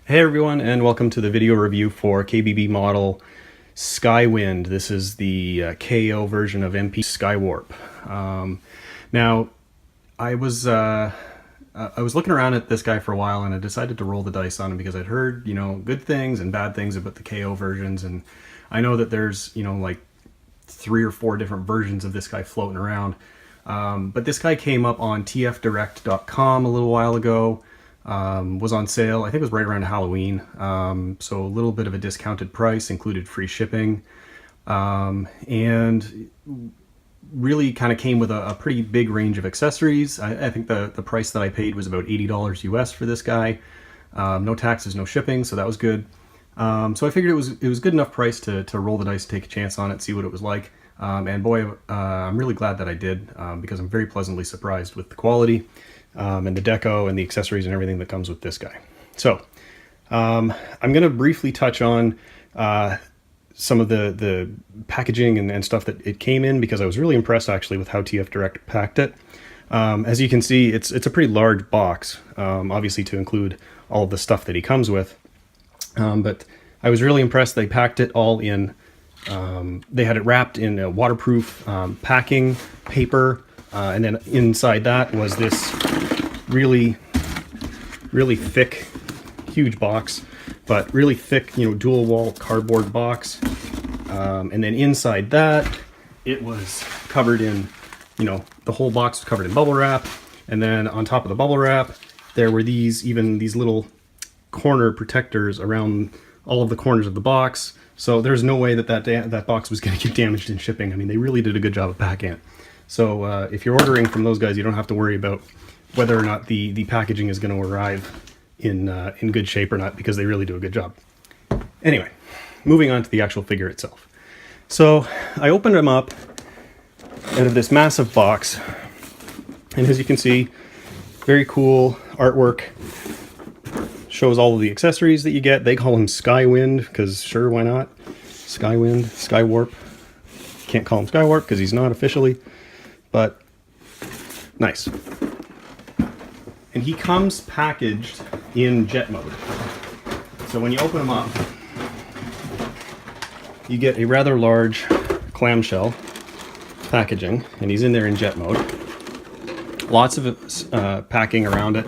Hey everyone, and welcome to the video review for KBB model Sky Wind. This is the KO version of MP Skywarp. Now, I was looking around at this guy for a while, and I decided to roll the dice on him because I'd heard, good things and bad things about the KO versions, and I know that there's, like 3 or 4 different versions of this guy floating around. But this guy came up on tfdirect.com a little while ago. Was on sale. I think it was right around Halloween. So a little bit of a discounted price, included free shipping, and really kind of came with a pretty big range of accessories. I think the price that I paid was about $80 US for this guy. No taxes, no shipping, so that was good. So I figured it was good enough price to roll the dice, take a chance on it, see what it was like. And boy, I'm really glad that I did, because I'm very pleasantly surprised with the quality. And the deco and the accessories and everything that comes with this guy. So I'm going to briefly touch on some of the packaging and stuff that it came in, because I was really impressed actually with how TF Direct packed it. As you can see, it's a pretty large box, obviously to include all of the stuff that he comes with. But I was really impressed. They packed it all in, they had it wrapped in a waterproof packing paper. And then inside that was this really thick, huge box, but really thick, dual wall cardboard box. And then inside that, it was covered in, the whole box was covered in bubble wrap. And then on top of the bubble wrap, there were these little corner protectors around all of the corners of the box. So there's no way that box was going to get damaged in shipping. I mean, they really did a good job of packing it. So if you're ordering from those guys, you don't have to worry about whether or not the packaging is going to arrive in good shape or not, because they really do a good job. Anyway, moving on to the actual figure itself. So I opened him up out of this massive box, and as you can see, very cool artwork. Shows all of the accessories that you get. They call him Sky Wind, because sure, why not? Sky Wind, Skywarp. Can't call him Skywarp because he's not officially. But nice. And he comes packaged in jet mode. So when you open him up, you get a rather large clamshell packaging, and he's in there in jet mode. Lots of packing around it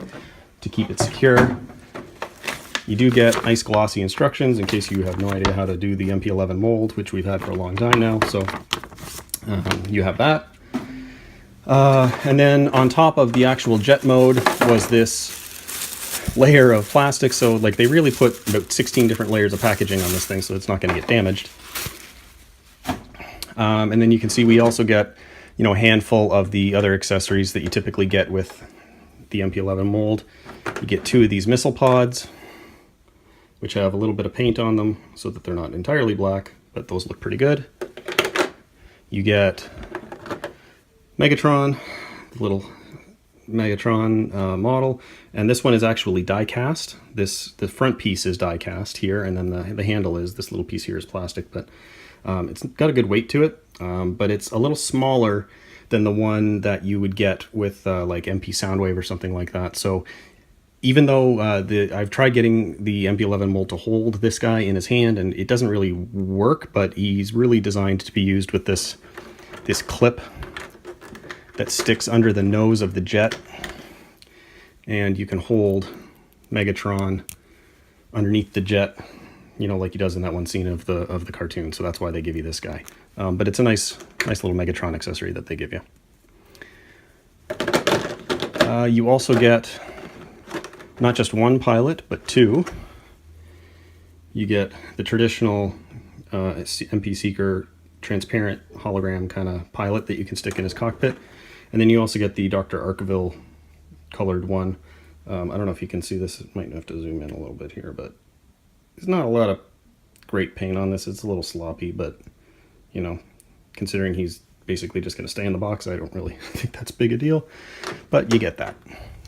to keep it secure. You do get nice glossy instructions in case you have no idea how to do the MP-11 mold, which we've had for a long time now. So you have that. And then on top of the actual jet mode was this layer of plastic. So like they really put about 16 different layers of packaging on this thing, so it's not going to get damaged. And then you can see we also get, a handful of the other accessories that you typically get with the MP-11 mold. You get 2 of these missile pods, which have a little bit of paint on them so that they're not entirely black, but those look pretty good. You get Megatron, the little Megatron model, and this one is actually die cast. The front piece is die cast here, and then the handle is, this little piece here is plastic, but it's got a good weight to it, but it's a little smaller than the one that you would get with like MP Soundwave or something like that. So even though I've tried getting the MP-11 mold to hold this guy in his hand, and it doesn't really work, but he's really designed to be used with this clip that sticks under the nose of the jet, and you can hold Megatron underneath the jet, like he does in that one scene of the cartoon. So that's why they give you this guy. But it's a nice little Megatron accessory that they give you. You also get not just one pilot, but 2. You get the traditional MP Seeker transparent hologram kind of pilot that you can stick in his cockpit. And then you also get the Dr. Arkeville colored one. I don't know if you can see this. Might have to zoom in a little bit here, but there's not a lot of great paint on this. It's a little sloppy, but, considering he's basically just going to stay in the box, I don't really think that's big a deal. But you get that.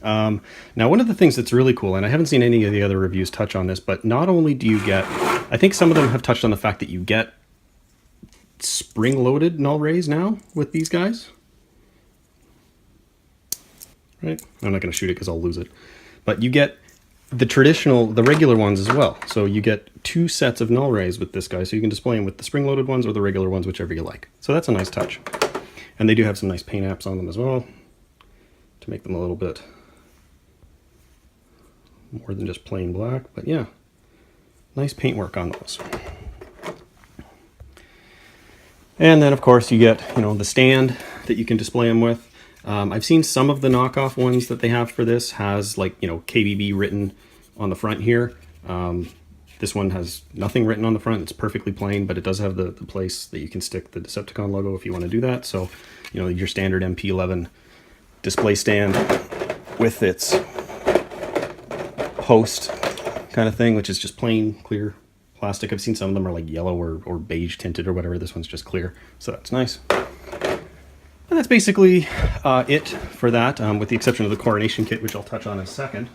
Now, one of the things that's really cool, and I haven't seen any of the other reviews touch on this, but not only do you get, I think some of them have touched on the fact that you get spring-loaded null rays now with these guys. Right? I'm not going to shoot it because I'll lose it. But you get the regular ones as well. So you get 2 sets of null rays with this guy, so you can display them with the spring-loaded ones or the regular ones, whichever you like. So that's a nice touch. And they do have some nice paint apps on them as well to make them a little bit more than just plain black. But yeah, nice paintwork on those. And then of course you get, you know, the stand that you can display them with. I've seen some of the knockoff ones that they have for this has, like, you know, KBB written on the front here. This one has nothing written on the front. It's perfectly plain, but it does have the place that you can stick the Decepticon logo if you want to do that. So, you know, your standard MP-11 display stand with its post kind of thing, which is just plain clear plastic. I've seen some of them are like yellow or beige tinted or whatever. This one's just clear, so that's nice. And that's basically it for that, with the exception of the Coronation kit, which I'll touch on in a second.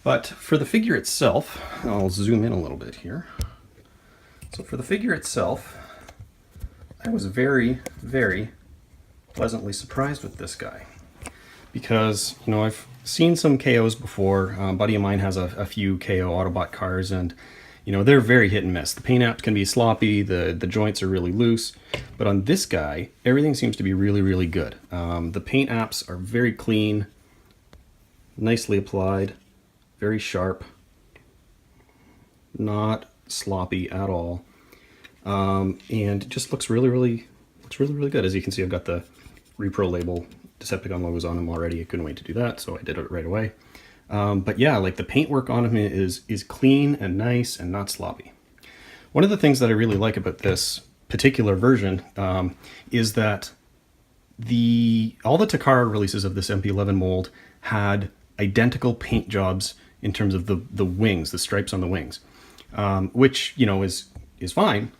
But for the figure itself, I'll zoom in a little bit here. So for the figure itself, I was very, very pleasantly surprised with this guy. Because, you know, I've seen some KOs before. A buddy of mine has a few KO Autobot cars, and you know, they're very hit and miss. The paint apps can be sloppy, the joints are really loose, but on this guy, everything seems to be really, really good. The paint apps are very clean, nicely applied, very sharp, not sloppy at all, and it just looks really, really good. As you can see, I've got the Repro label Decepticon logos on them already. I couldn't wait to do that, so I did it right away. But yeah, like the paintwork on him is clean and nice and not sloppy. One of the things that I really like about this particular version is that all the Takara releases of this MP-11 mold had identical paint jobs in terms of the wings, the stripes on the wings, which, you know, is fine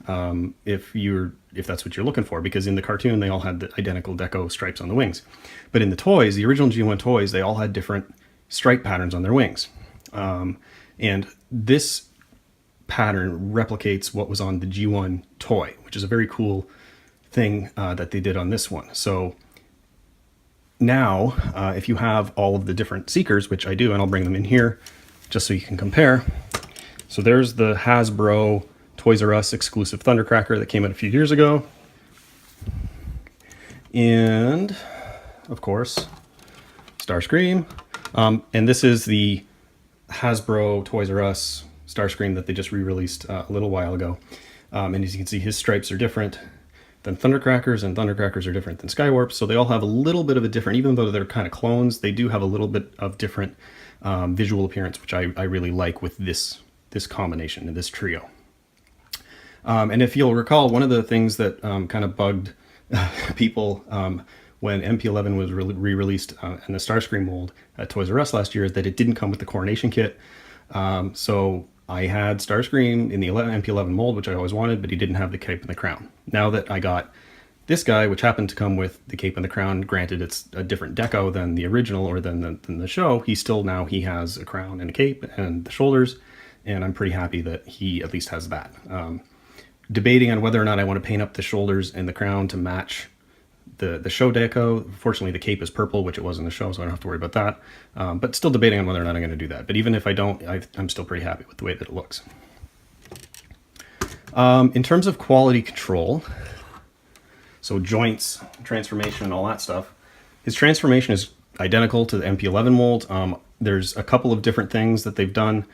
if that's what you're looking for, because in the cartoon they all had the identical deco stripes on the wings. But in the toys, the original G1 toys, they all had different stripe patterns on their wings. And this pattern replicates what was on the G1 toy, which is a very cool thing that they did on this one. So now, if you have all of the different Seekers, which I do, and I'll bring them in here just so you can compare. So there's the Hasbro Toys R Us exclusive Thundercracker that came out a few years ago. And, of course, Starscream. And this is the Hasbro Toys R Us Starscream that they just re-released a little while ago. And as you can see, his stripes are different than Thundercrackers, and Thundercrackers are different than Skywarp. So they all have a little bit of a different, even though they're kind of clones, they do have a little bit of different visual appearance, which I really like with this combination and this trio. And if you'll recall, one of the things that kind of bugged people when MP-11 was re-released in the Starscream mold at Toys R Us last year is that it didn't come with the Coronation kit. So I had Starscream in the MP-11 mold, which I always wanted, but he didn't have the cape and the crown. Now that I got this guy, which happened to come with the cape and the crown, granted it's a different deco than the original or than the show, he has a crown and a cape and the shoulders, and I'm pretty happy that he at least has that. Debating on whether or not I want to paint up the shoulders and the crown to match the show deco. Fortunately, the cape is purple, which it was in the show, so I don't have to worry about that. But still debating on whether or not I'm going to do that. But even if I don't, I'm still pretty happy with the way that it looks. In terms of quality control, so joints, transformation, and all that stuff, his transformation is identical to the MP-11 mold. There's a couple of different things that they've done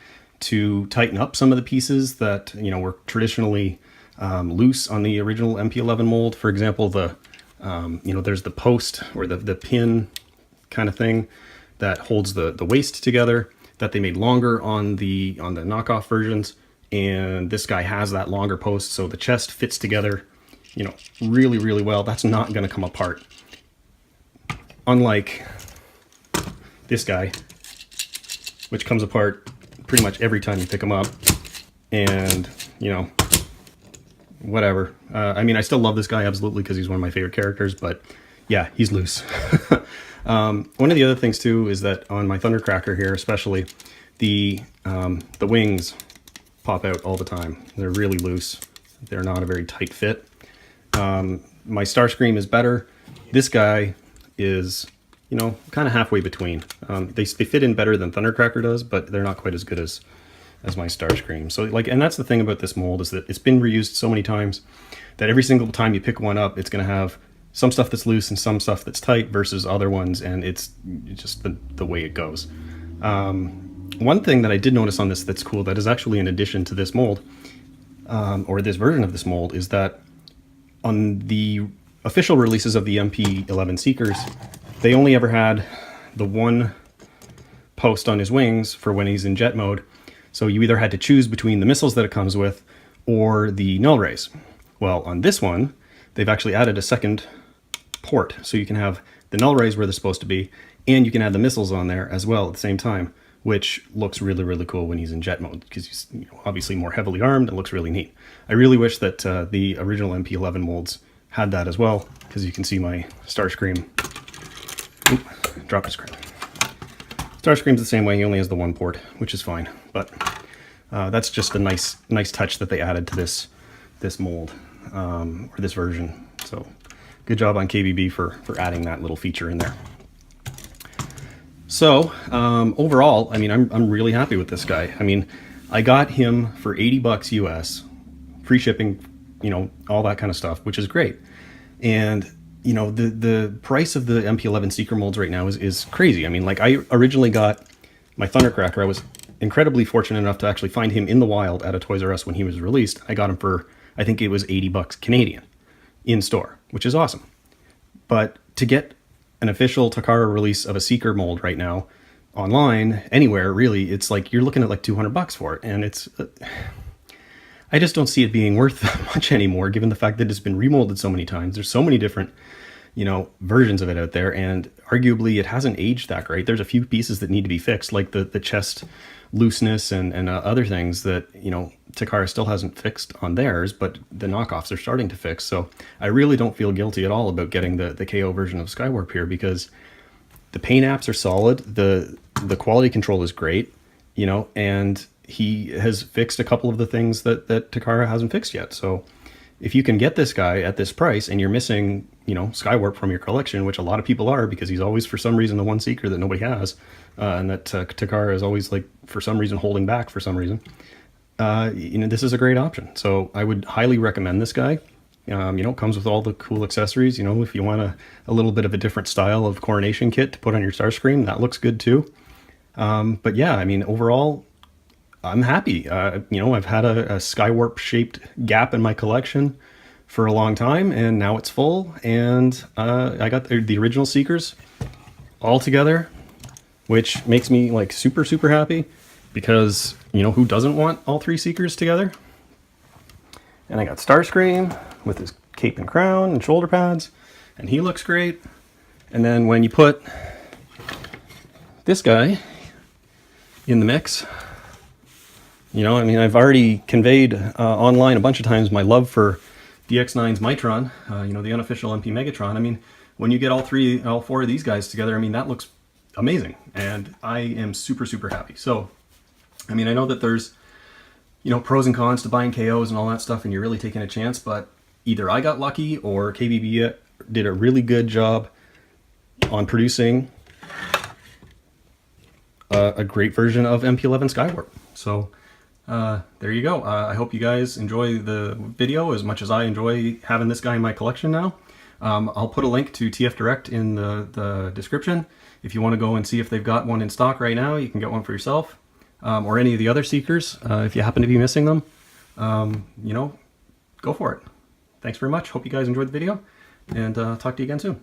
to tighten up some of the pieces that, you know, were traditionally loose on the original MP-11 mold. For example, you know, there's the post or the pin kind of thing that holds the waist together that they made longer on the knockoff versions, and this guy has that longer post, so the chest fits together, you know, really, really well. That's not going to come apart, unlike this guy, which comes apart pretty much every time you pick him up. And, you know, whatever. I mean, I still love this guy absolutely because he's one of my favorite characters, but yeah, he's loose. One of the other things too is that on my Thundercracker here, especially, the wings pop out all the time. They're really loose. They're not a very tight fit. My Starscream is better. This guy is you know, kind of halfway between. They fit in better than Thundercracker does, but they're not quite as good as my Starscream. So like, and that's the thing about this mold, is that it's been reused so many times that every single time you pick one up, it's going to have some stuff that's loose and some stuff that's tight versus other ones, and it's just the way it goes. One thing that I did notice on this that's cool, that is actually in addition to this mold, or this version of this mold, is that on the official releases of the MP-11 Seekers, they only ever had the one post on his wings for when he's in jet mode. So you either had to choose between the missiles that it comes with or the null rays. Well, on this one, they've actually added a second port. So you can have the null rays where they're supposed to be, and you can add the missiles on there as well at the same time, which looks really, really cool when he's in jet mode, because he's, you know, obviously more heavily armed. It looks really neat. I really wish that the original MP-11 molds had that as well, because you can see my Starscream. Oop, drop his screen. Starscream's the same way, he only has the one port, which is fine. But that's just a nice touch that they added to this mold, or this version. So good job on KBB for adding that little feature in there. So overall, I mean, I'm really happy with this guy. I mean, I got him for 80 bucks US, free shipping, you know, all that kind of stuff, which is great. And you know, the price of the MP-11 Seeker molds right now is crazy. I mean, like, I originally got my Thundercracker. I was incredibly fortunate enough to actually find him in the wild at a Toys R Us when he was released. I got him for, I think it was 80 bucks Canadian in store, which is awesome. But to get an official Takara release of a Seeker mold right now online, anywhere really, it's like you're looking at like 200 bucks for it. And it's, I just don't see it being worth that much anymore, given the fact that it's been remolded so many times. There's so many different, you know, versions of it out there, and arguably it hasn't aged that great. There's a few pieces that need to be fixed, like the chest looseness and other things that, you know, Takara still hasn't fixed on theirs, but the knockoffs are starting to fix. So I really don't feel guilty at all about getting the KO version of Skywarp here, because the paint apps are solid, the quality control is great, you know, and he has fixed a couple of the things that Takara hasn't fixed yet. So if you can get this guy at this price and you're missing, you know, Skywarp from your collection, which a lot of people are, because he's always for some reason the one Seeker that nobody has, and that Takara is always like for some reason holding back for some reason, you know, this is a great option. So I would highly recommend this guy. You know, it comes with all the cool accessories. You know, if you want a little bit of a different style of Coronation kit to put on your Starscream, that looks good too. But yeah, I mean, overall, I'm happy. You know, I've had a Skywarp shaped gap in my collection for a long time, and now it's full, and I got the original Seekers all together, which makes me like super happy, because, you know, who doesn't want all three Seekers together? And I got Starscream with his cape and crown and shoulder pads, and he looks great. And then when you put this guy in the mix, you know, I mean, I've already conveyed online a bunch of times my love for DX9's Mitron, you know, the unofficial MP Megatron. I mean, when you get all four of these guys together, I mean, that looks amazing, and I am super happy. So, I mean, I know that there's, you know, pros and cons to buying KOs and all that stuff, and you're really taking a chance, but either I got lucky or KBB did a really good job on producing a great version of MP-11 Skywarp. So there you go. I hope you guys enjoy the video as much as I enjoy having this guy in my collection now. I'll put a link to TF Direct in the description. If you want to go and see if they've got one in stock right now, you can get one for yourself, or any of the other Seekers if you happen to be missing them. You know, go for it. Thanks very much. Hope you guys enjoyed the video, and talk to you again soon.